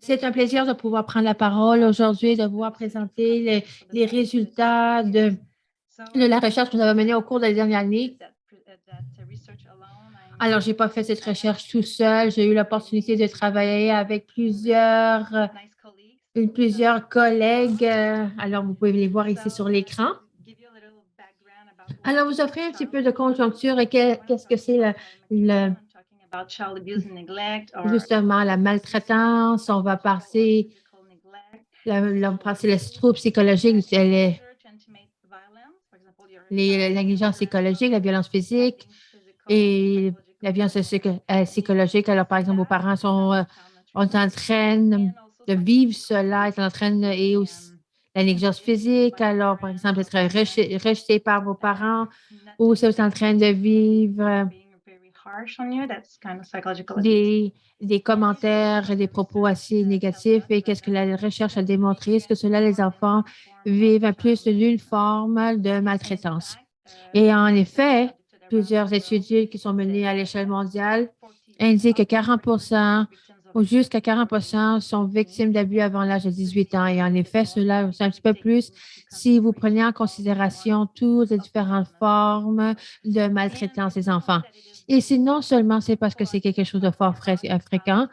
C'est un plaisir de pouvoir prendre la parole aujourd'hui, de pouvoir présenter les résultats de la recherche que nous avons menée au cours des dernières années. Alors, je n'ai pas fait cette recherche tout seul. J'ai eu l'opportunité de travailler avec plusieurs collègues. Alors, vous pouvez les voir ici sur l'écran. Alors, vous offrez un petit peu de conjoncture et qu'est-ce que c'est justement la maltraitance. On va passer les troubles psychologiques, la négligence psychologique, la violence physique et la violence psychologique. Alors, par exemple, vos parents sont en train de vivre cela, sont en train et aussi la négligence physique. Alors, par exemple, être rejeté par vos parents ou si vous êtes en train de vivre des commentaires, des propos assez négatifs et qu'est-ce que la recherche a démontré? Est-ce que cela, les enfants vivent plus d'une forme de maltraitance? Et en effet, plusieurs études qui sont menées à l'échelle mondiale indiquent que 40 ou jusqu'à 40 sont victimes d'abus avant l'âge de 18 ans. Et en effet, cela, c'est un petit peu plus si vous prenez en considération toutes les différentes formes de maltraitance des enfants. Et c'est non seulement c'est parce que c'est quelque chose de fort fréquent,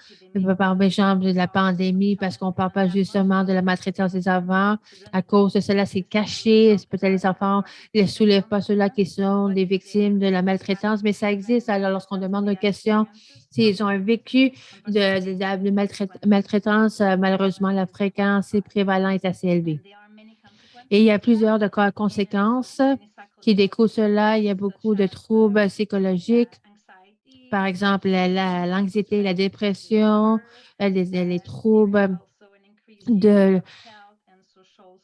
par exemple de la pandémie, parce qu'on ne parle pas justement de la maltraitance des enfants. À cause de cela, c'est caché. Peut-être les enfants ne soulèvent pas ceux-là qui sont des victimes de la maltraitance, mais ça existe. Alors, lorsqu'on demande une question, s'ils ont un vécu de maltraitance, malheureusement, la fréquence et prévalente est assez élevée. Et il y a plusieurs conséquences qui découlent de cela. Il y a beaucoup de troubles psychologiques, par exemple l'anxiété, la dépression, les troubles de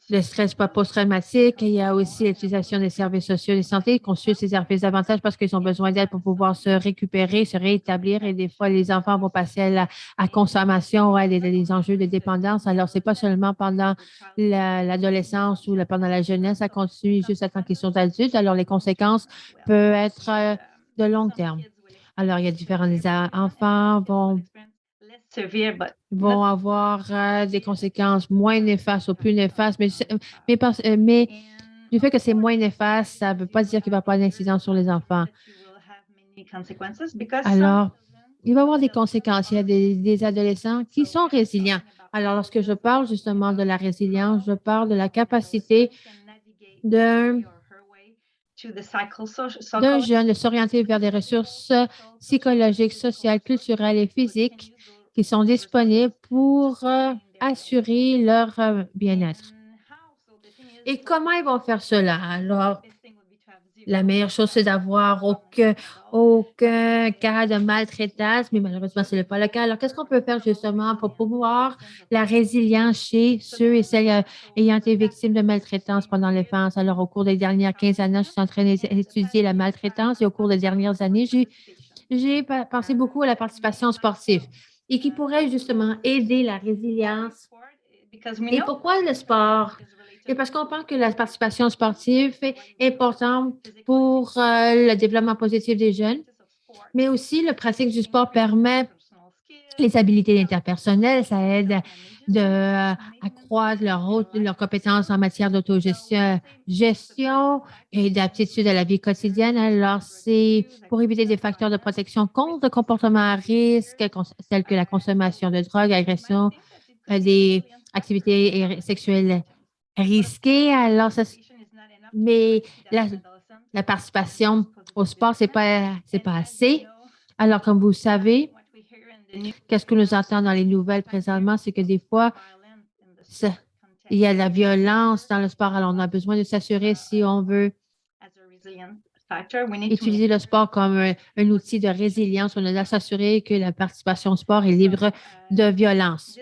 le stress post-traumatique. Il y a aussi l'utilisation des services sociaux de santé. Ils consultent ces services davantage parce qu'ils ont besoin d'aide pour pouvoir se récupérer, se réétablir. Et des fois, les enfants vont passer à consommation ou à des enjeux de dépendance. Alors, c'est pas seulement pendant l'adolescence ou pendant la jeunesse, ça continue juste à temps qu'ils sont adultes. Alors, les conséquences peuvent être de long terme. Alors, il y a différents enfants vont avoir des conséquences moins néfastes ou plus néfastes, mais du fait que c'est moins néfaste, ça ne veut pas dire qu'il ne va pas avoir d'incidence sur les enfants. Alors, il va y avoir des conséquences. Il y a des adolescents qui sont résilients. Alors, lorsque je parle justement de la résilience, je parle de la capacité d'un jeune de s'orienter vers des ressources psychologiques, sociales, culturelles et physiques qui sont disponibles pour assurer leur bien-être. Et comment ils vont faire cela? Alors, la meilleure chose, c'est d'avoir aucun cas de maltraitance, mais malheureusement, ce n'est pas le cas. Alors, qu'est-ce qu'on peut faire justement pour pouvoir la résilience chez ceux et celles ayant été victimes de maltraitance pendant l'enfance? Alors, au cours des dernières 15 années, je suis en train d'étudier la maltraitance et au cours des dernières années, j'ai pensé beaucoup à la participation sportive et qui pourrait justement aider la résilience. Et pourquoi le sport? C'est parce qu'on pense que la participation sportive est importante pour le développement positif des jeunes, mais aussi le pratique du sport permet les habiletés interpersonnelles, ça aide de accroître leurs compétences en matière gestion et d'aptitude à la vie quotidienne. Alors, c'est pour éviter des facteurs de protection contre le comportement à risque, tels que la consommation de drogue, agression, des activités sexuelles risquées. Alors, mais la participation au sport, c'est pas assez. Alors, comme vous savez, qu'est-ce que nous entendons dans les nouvelles présentement, c'est que des fois, il y a de la violence dans le sport. Alors, on a besoin de s'assurer si on veut utiliser le sport comme un outil de résilience, on doit s'assurer que la participation au sport est libre de violence.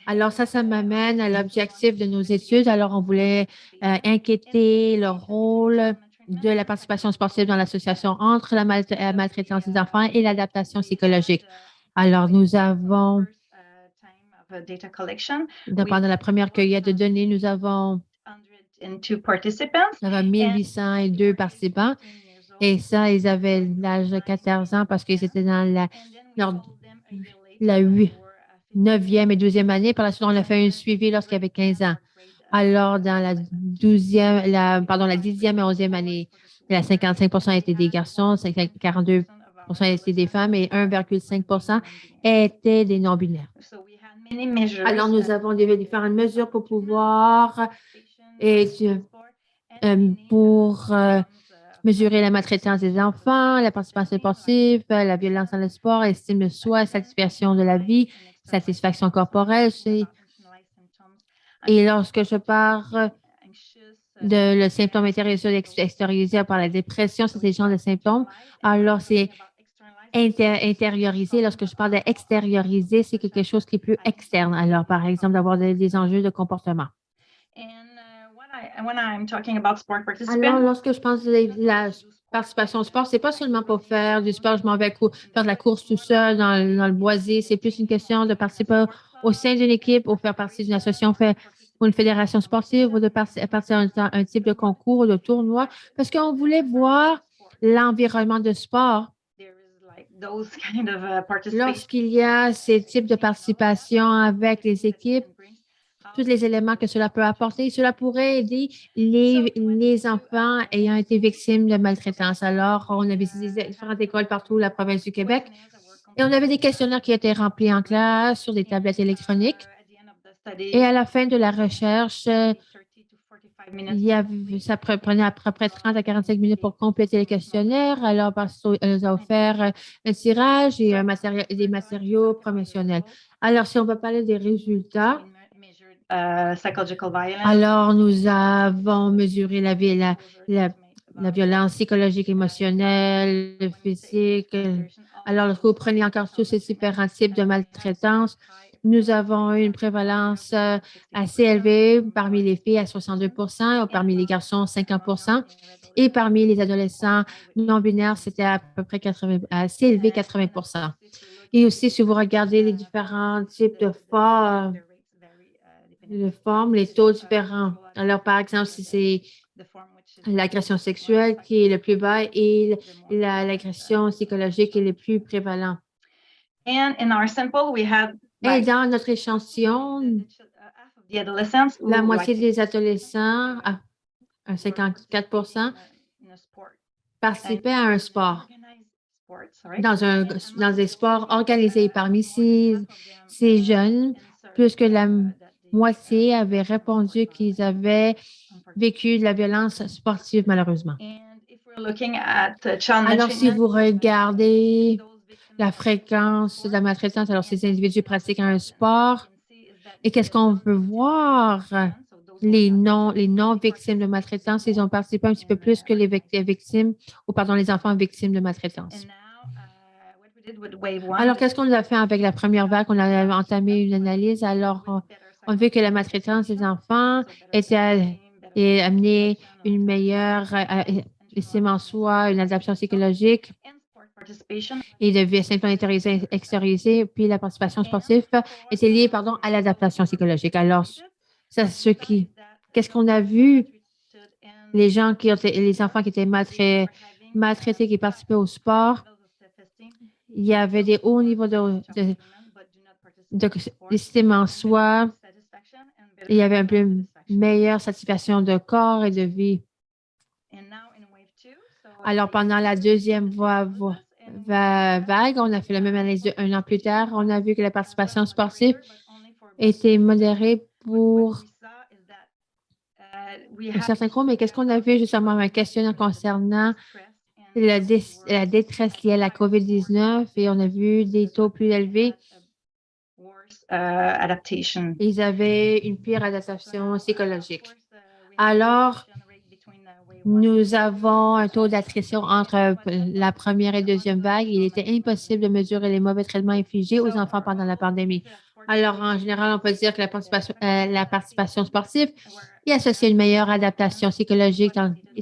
Alors, ça m'amène à l'objectif de nos études. Alors, on voulait inquiéter le rôle de la participation sportive dans l'association entre la maltraitance des enfants et l'adaptation psychologique. Alors, nous avons, pendant la première cueillette de données, nous avons 1802 participants et ça, ils avaient l'âge de 14 ans parce qu'ils étaient dans la 9e et 12e année. Par la suite, on a fait un suivi lorsqu'il avait 15 ans. Alors, dans la 12e, la 10e et 11e année, 55 étaient des garçons, 42 étaient des femmes et 1,5 étaient des non-binaires. Alors, nous avons des différentes mesures pour pouvoir et pour mesurer la maltraitance des enfants, la participation sportive, la violence dans le sport, estime de soi, satisfaction de la vie, satisfaction corporelle. Et lorsque je parle de le symptôme extériorisé par la dépression, c'est ces genres de symptômes, alors c'est intériorisé. Lorsque je parle d'extérioriser, c'est quelque chose qui est plus externe. Alors, par exemple, d'avoir des enjeux de comportement. Alors, lorsque je pense de la participation au sport, c'est pas seulement pour faire du sport, je m'en vais faire de la course tout seul dans le boisé. C'est plus une question de participer au sein d'une équipe ou faire partie d'une association, ou une fédération sportive ou de participer à un type de concours ou de tournoi parce qu'on voulait voir l'environnement de sport. Lorsqu'il y a ces types de participation avec les équipes, tous les éléments que cela peut apporter. Cela pourrait aider les enfants ayant été victimes de maltraitance. Alors, on a visité différentes écoles partout la province du Québec et on avait des questionnaires qui étaient remplis en classe sur des tablettes électroniques. Et à la fin de la recherche, ça prenait à peu près 30 à 45 minutes pour compléter les questionnaires. Alors, elle nous a offert un tirage et des matériaux promotionnels. Alors, si on va parler des résultats, alors nous avons mesuré la violence psychologique, émotionnelle, physique. Alors, lorsque vous prenez encore tous ces différents types de maltraitance, nous avons une prévalence assez élevée parmi les filles à 62 parmi les garçons 50 et parmi les adolescents non-binaires, c'était à peu près assez élevé 80 Et aussi, si vous regardez les différents types de formes, les taux différents. Alors, par exemple, si c'est l'agression sexuelle qui est le plus bas et l'agression psychologique qui est le plus prévalent. Et dans notre échantillon, la moitié des adolescents, à 54 participaient à un sport, dans des sports organisés. Parmi ces jeunes, plus que la moitié avaient répondu qu'ils avaient vécu de la violence sportive, malheureusement. Alors, si vous regardez la fréquence de la maltraitance, alors ces individus pratiquent un sport et qu'est-ce qu'on veut voir? Les non-victimes de maltraitance, ils ont participé un petit peu plus que les les enfants victimes de maltraitance. Alors, qu'est-ce qu'on a fait avec la première vague? On a entamé une analyse. Alors, on a vu que la maltraitance des enfants était amener une meilleure estime en soi, une adaptation psychologique et de symptômes extériorisés, puis la participation sportive était liée, à l'adaptation psychologique. Alors, qu'est-ce qu'on a vu? Les enfants qui étaient maltraités, qui participaient au sport, il y avait des hauts niveaux d'estime en soi. Il y avait un peu meilleure satisfaction de corps et de vie. Alors, pendant la deuxième vague, on a fait la même analyse un an plus tard. On a vu que la participation sportive était modérée pour un certain groupe. Mais qu'est-ce qu'on a vu justement un questionnaire concernant la détresse liée à la COVID-19 et on a vu des taux plus élevés. Ils avaient une pire adaptation psychologique. Alors, nous avons un taux d'attrition entre la première et deuxième vague. Il était impossible de mesurer les mauvais traitements infligés aux enfants pendant la pandémie. Alors, en général, on peut dire que la participation sportive est associée à une meilleure adaptation psychologique,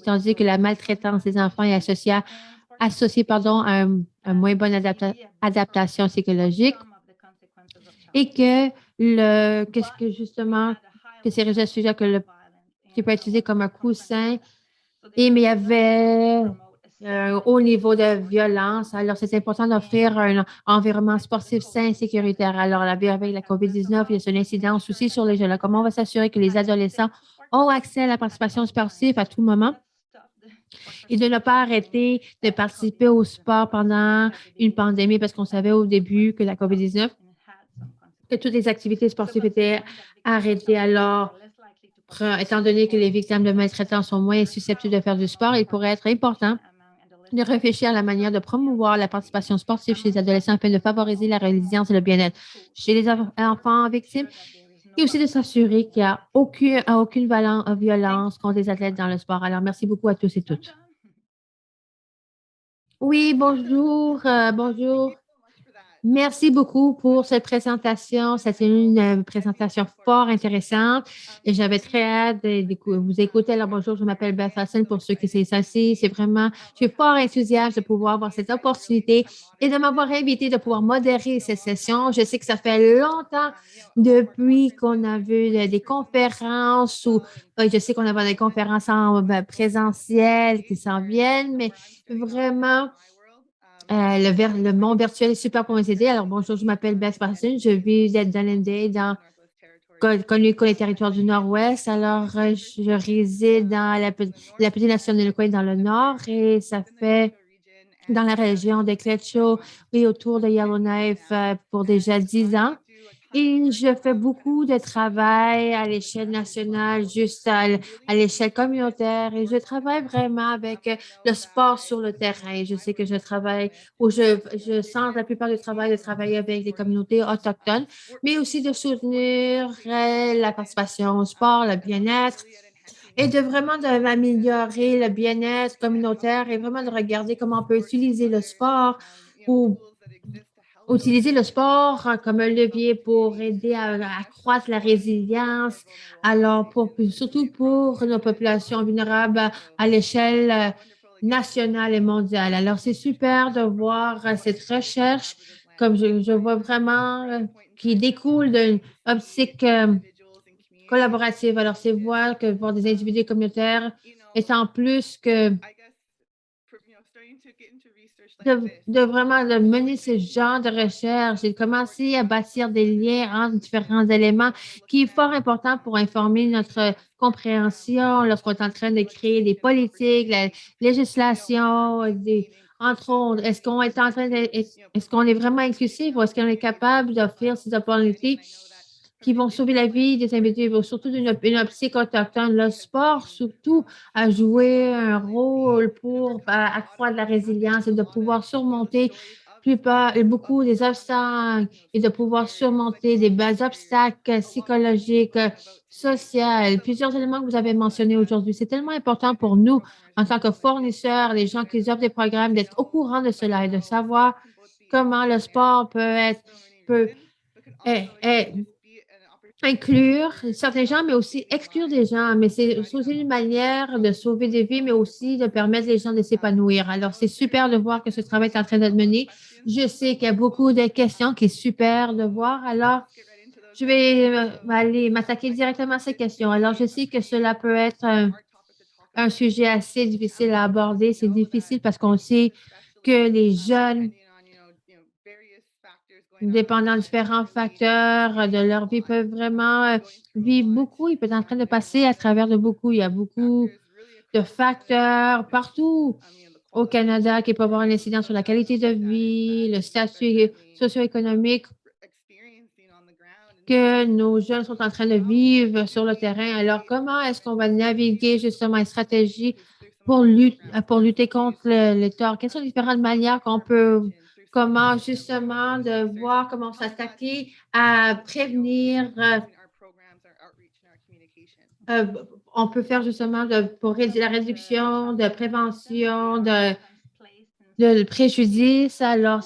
tandis que la maltraitance des enfants est associée à une moins bonne adaptation psychologique et que ces réseaux sociaux qui peut être utilisé comme un coussin. Mais il y avait haut niveau de violence. Alors, c'est important d'offrir un environnement sportif sain et sécuritaire. Alors, avec la COVID-19, il y a une incidence aussi sur les jeunes. Alors, comment on va s'assurer que les adolescents ont accès à la participation sportive à tout moment et de ne pas arrêter de participer au sport pendant une pandémie parce qu'on savait au début que la COVID-19, que toutes les activités sportives étaient arrêtées. Alors, étant donné que les victimes de maltraitance sont moins susceptibles de faire du sport, il pourrait être important de réfléchir à la manière de promouvoir la participation sportive chez les adolescents afin de favoriser la résilience et le bien-être chez les enfants victimes et aussi de s'assurer qu'il n'y a aucune violence contre les athlètes dans le sport. Alors, merci beaucoup à tous et toutes. Oui, bonjour, bonjour. Merci beaucoup pour cette présentation. C'était une présentation fort intéressante et j'avais très hâte de vous écouter. Alors, bonjour, je m'appelle Beth Hassan pour ceux qui c'est ça. C'est vraiment, je suis fort enthousiaste de pouvoir avoir cette opportunité et de m'avoir invité de pouvoir modérer cette session. Je sais que ça fait longtemps depuis qu'on a vu des conférences ou je sais qu'on a des conférences en présentiel qui s'en viennent, mais vraiment, le monde virtuel est super pour m'aider. Alors, bonjour, je m'appelle Beth Parson. Je vis dans Dunedin, connu comme les territoires du Nord-Ouest. Alors, je réside dans la petite nation de l'Ukraine dans le Nord et ça fait dans la région de Cletcho et autour de Yellowknife pour déjà 10 ans. Et je fais beaucoup de travail à l'échelle nationale, juste à l'échelle communautaire et je travaille vraiment avec le sport sur le terrain. Je sais que je travaille ou je sens la plupart du travail de travailler avec des communautés autochtones, mais aussi de soutenir la participation au sport, le bien-être et de vraiment d'améliorer le bien-être communautaire et vraiment de regarder comment on peut utiliser le sport ou utiliser le sport comme un levier pour aider à accroître la résilience, alors surtout pour nos populations vulnérables à l'échelle nationale et mondiale. Alors, c'est super de voir cette recherche, comme je vois vraiment, qui découle d'une optique collaborative. Alors, c'est voir que voir des individus communautaires étant plus que de vraiment de mener ce genre de recherche et de commencer à bâtir des liens entre différents éléments qui est fort important pour informer notre compréhension lorsqu'on est en train de créer des politiques, la législation, entre autres. Est-ce qu'on est vraiment inclusif ou est-ce qu'on est capable d'offrir ces opportunités qui vont sauver la vie des individus, surtout une optique autochtone. Le sport, surtout, a joué un rôle pour accroître la résilience et de pouvoir surmonter beaucoup des obstacles et de pouvoir surmonter des obstacles psychologiques, sociaux, plusieurs éléments que vous avez mentionnés aujourd'hui. C'est tellement important pour nous, en tant que fournisseurs, les gens qui offrent des programmes, d'être au courant de cela et de savoir comment le sport peut inclure certains gens, mais aussi exclure des gens. Mais c'est aussi une manière de sauver des vies, mais aussi de permettre les gens de s'épanouir. Alors, c'est super de voir que ce travail est en train d'être mené. Je sais qu'il y a beaucoup de questions qui est super de voir. Alors, je vais aller m'attaquer directement à ces questions. Alors, je sais que cela peut être un sujet assez difficile à aborder. C'est difficile parce qu'on sait que les jeunes dépendant de différents facteurs de leur vie, peuvent vraiment vivre beaucoup. Ils peuvent être en train de passer à travers de beaucoup. Il y a beaucoup de facteurs partout au Canada qui peuvent avoir une incidence sur la qualité de vie, le statut socio-économique que nos jeunes sont en train de vivre sur le terrain. Alors, comment est-ce qu'on va naviguer justement une stratégie pour lutter contre le tort? Quelles sont les différentes manières qu'on peut, comment justement de voir comment s'attaquer à prévenir, euh, on peut faire justement pour la réduction, de prévention, de préjudice. Alors,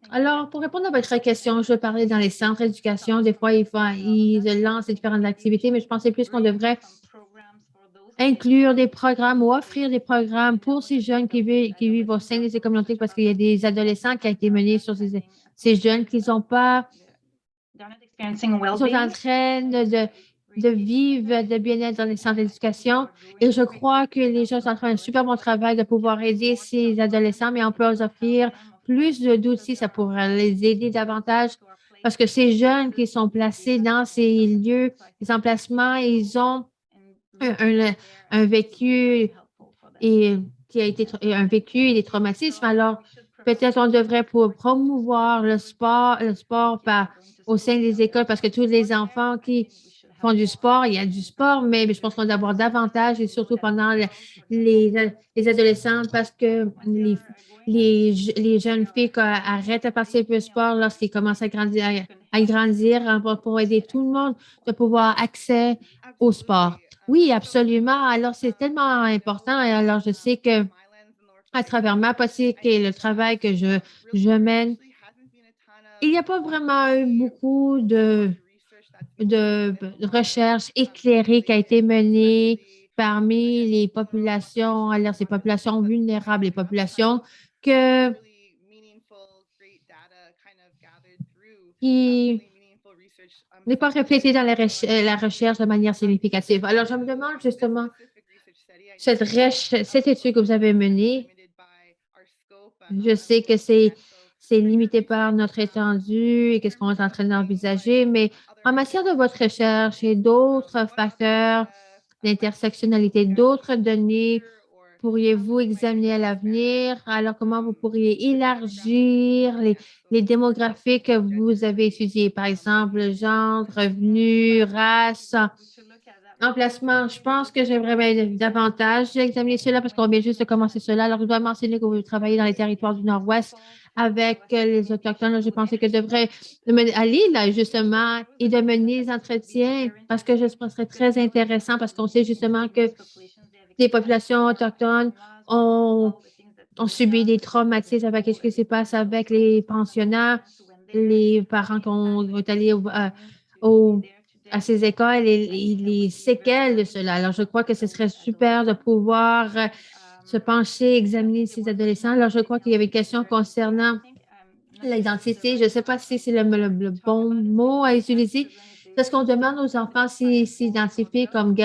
alors, pour répondre à votre question, je veux parler dans les centres d'éducation. Des fois, ils lancent différentes activités, mais je pensais plus qu'on devrait inclure des programmes ou offrir des programmes pour ces jeunes qui vivent au sein de ces communautés parce qu'il y a des adolescents qui ont été menés sur ces jeunes qui sont pas, qui sont en train de vivre de bien-être dans les centres d'éducation. Et je crois que les gens sont en train de faire un super bon travail de pouvoir aider ces adolescents, mais on peut leur offrir plus d'outils, ça pourrait les aider davantage parce que ces jeunes qui sont placés dans ces lieux, ces emplacements, ils ont un, un- un vécu et qui a été et un vécu et des traumatismes. Alors, peut-être on devrait promouvoir le sport au sein des écoles parce que tous les enfants qui font du sport, il y a du sport, mais je pense qu'on doit avoir davantage et surtout pendant les adolescents parce que les jeunes filles arrêtent de participer au sport lorsqu'ils commencent à grandir hein, pour aider tout le monde de pouvoir accès au sport. Oui, absolument. Alors, c'est tellement important. Et alors, je sais que à travers ma pratique et le travail que je mène, il n'y a pas vraiment eu beaucoup de recherche éclairée qui a été menée parmi les populations, alors ces populations vulnérables, les populations que, qui n'est pas reflétée dans la recherche de manière significative. Alors, je me demande justement, cette étude que vous avez menée, je sais que c'est limité par notre étendue et qu'est-ce qu'on est en train d'envisager, mais en matière de votre recherche et d'autres facteurs d'intersectionnalité, d'autres données, pourriez-vous examiner à l'avenir? Alors, comment vous pourriez élargir les démographies que vous avez étudiées, par exemple, genre, revenus, race, emplacement? Je pense que j'aimerais davantage examiner cela parce qu'on vient juste de commencer cela. Alors, je dois mentionner que vous travaillez dans les territoires du Nord-Ouest avec les Autochtones. Je pensais que je devrais aller là, justement, et de mener des entretiens parce que je pense que ce serait très intéressant parce qu'on sait justement que les populations autochtones ont, ont subi des traumatismes avec ce qui se passe avec les pensionnats, les parents qui ont allé au- à ces écoles et les séquelles de cela. Alors, je crois que ce serait super de pouvoir se pencher, examiner ces adolescents. Alors, je crois qu'il y avait une question concernant l'identité. Je ne sais pas si c'est le bon mot à utiliser. Parce qu'on demande aux enfants s'ils s'identifient comme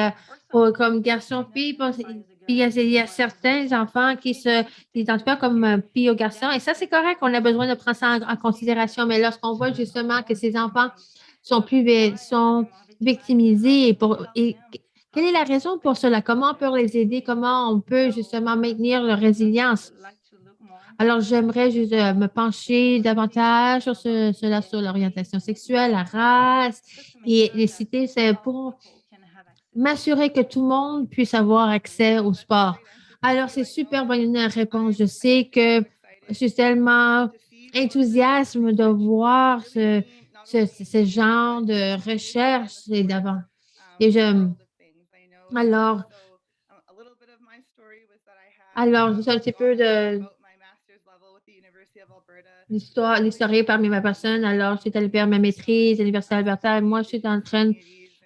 garçon-fille. Puis il y a certains enfants qui s'identifient comme fille ou garçon. Et ça, c'est correct. On a besoin de prendre ça en considération. Mais lorsqu'on voit justement que ces enfants sont victimisés et quelle est la raison pour cela? Comment on peut les aider? Comment on peut justement maintenir leur résilience? Alors, j'aimerais juste me pencher davantage sur cela, sur l'orientation sexuelle, la race et les cités, c'est pour m'assurer que tout le monde puisse avoir accès au sport. Alors, c'est super bonne réponse. Je sais que je suis tellement enthousiaste de voir ce genre de recherche et d'avant. Et alors, alors, juste un petit peu de l'historique parmi ma personne. Alors, je suis allée faire ma maîtrise à l'Université d'Alberta. Moi, je suis en train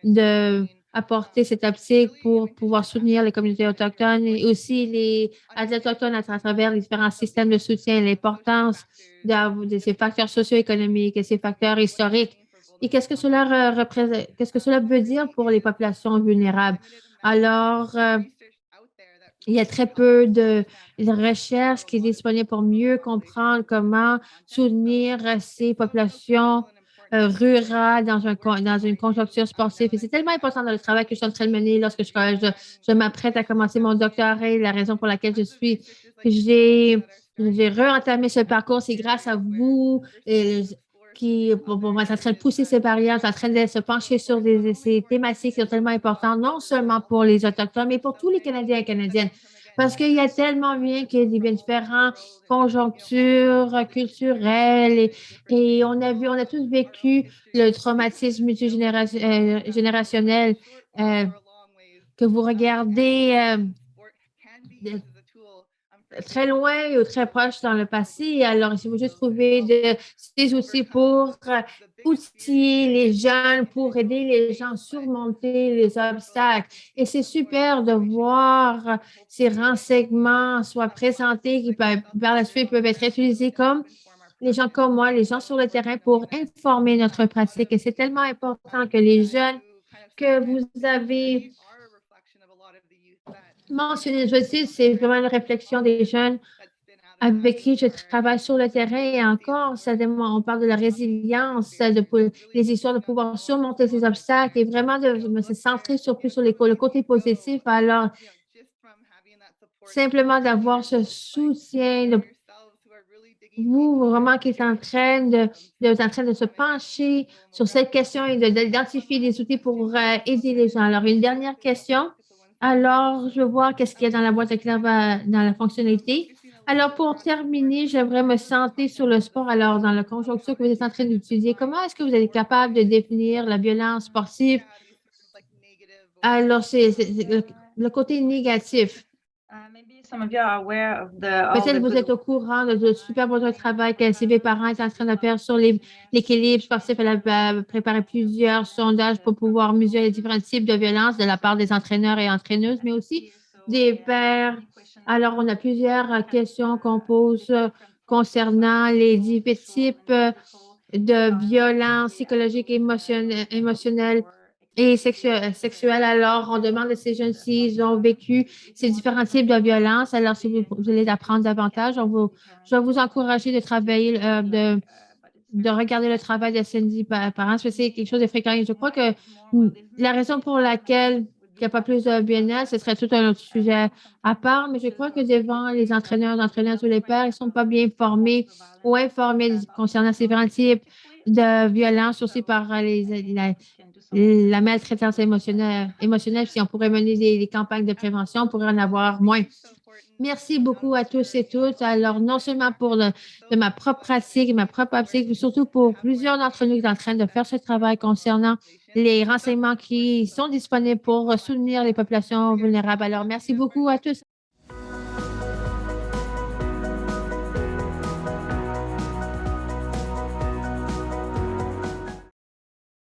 d'apporter cette optique pour pouvoir soutenir les communautés autochtones et aussi les athlètes autochtones à travers les différents systèmes de soutien, l'importance de ces facteurs socio-économiques et ces facteurs historiques. Et qu'est-ce que cela représente, qu'est-ce que cela veut dire pour les populations vulnérables? Alors, il y a très peu de recherche qui est disponible pour mieux comprendre comment soutenir ces populations rurales dans une conjoncture sportive. Et c'est tellement important dans le travail que je suis en train de mener lorsque je m'apprête à commencer mon doctorat. La raison pour laquelle j'ai re-entamé ce parcours, c'est grâce à vous qui bon, est en train de pousser ces barrières, est en train de se pencher sur ces thématiques qui sont tellement importantes, non seulement pour les Autochtones, mais pour tous les Canadiens et Canadiennes. Parce qu'il y a tellement bien qu'il y a des différentes conjonctures culturelles et on a tous vécu le traumatisme multigénérationnel que vous regardez très loin ou très proche dans le passé. Alors, il faut juste trouver des outils pour outiller les jeunes, pour aider les gens à surmonter les obstacles. Et c'est super de voir ces renseignements soient présentés, qui par la suite peuvent être utilisés comme les gens comme moi, les gens sur le terrain pour informer notre pratique. Et c'est tellement important que les jeunes que vous avez mentionné, je sais, c'est vraiment une réflexion des jeunes avec qui je travaille sur le terrain et encore, on parle de la résilience, les histoires de pouvoir surmonter ces obstacles et vraiment de se centrer sur plus sur le côté positif. Alors, simplement d'avoir ce soutien de vous vraiment qui est en train de se pencher sur cette question et d'identifier des outils pour aider les gens. Alors, une dernière question. Alors, je veux voir qu'est-ce qu'il y a dans la boîte à clave dans la fonctionnalité. Alors, pour terminer, j'aimerais me centrer sur le sport. Alors, dans la conjoncture que vous êtes en train d'étudier, comment est-ce que vous êtes capable de définir la violence sportive? Alors, c'est le côté négatif. Peut-être vous êtes au courant de super bon travail que CB Parents est en train de faire sur l'équilibre sportif. Elle a préparé plusieurs sondages pour pouvoir mesurer les différents types de violence de la part des entraîneurs et entraîneuses, mais aussi des pères. Alors, on a plusieurs questions qu'on pose concernant les différents types de violences psychologiques, émotionnelles et sexuelle. Alors, on demande à ces jeunes s'ils ont vécu ces différents types de violences. Alors, si vous voulez apprendre davantage, je vais vous encourager de travailler, de regarder le travail de Cindy Parents, parce que c'est quelque chose de fréquent. Et je crois que la raison pour laquelle il n'y a pas plus de bien-être, ce serait tout un autre sujet à part, mais je crois que devant les entraîneurs, tous les pères, ils ne sont pas bien formés ou informés concernant ces différents types de violences aussi par la maltraitance émotionnelle, si on pourrait mener des campagnes de prévention, on pourrait en avoir moins. Merci beaucoup à tous et toutes. Alors, non seulement de ma propre pratique et ma propre pratique, mais surtout pour plusieurs d'entre nous qui sont en train de faire ce travail concernant les renseignements qui sont disponibles pour soutenir les populations vulnérables. Alors, merci beaucoup à tous.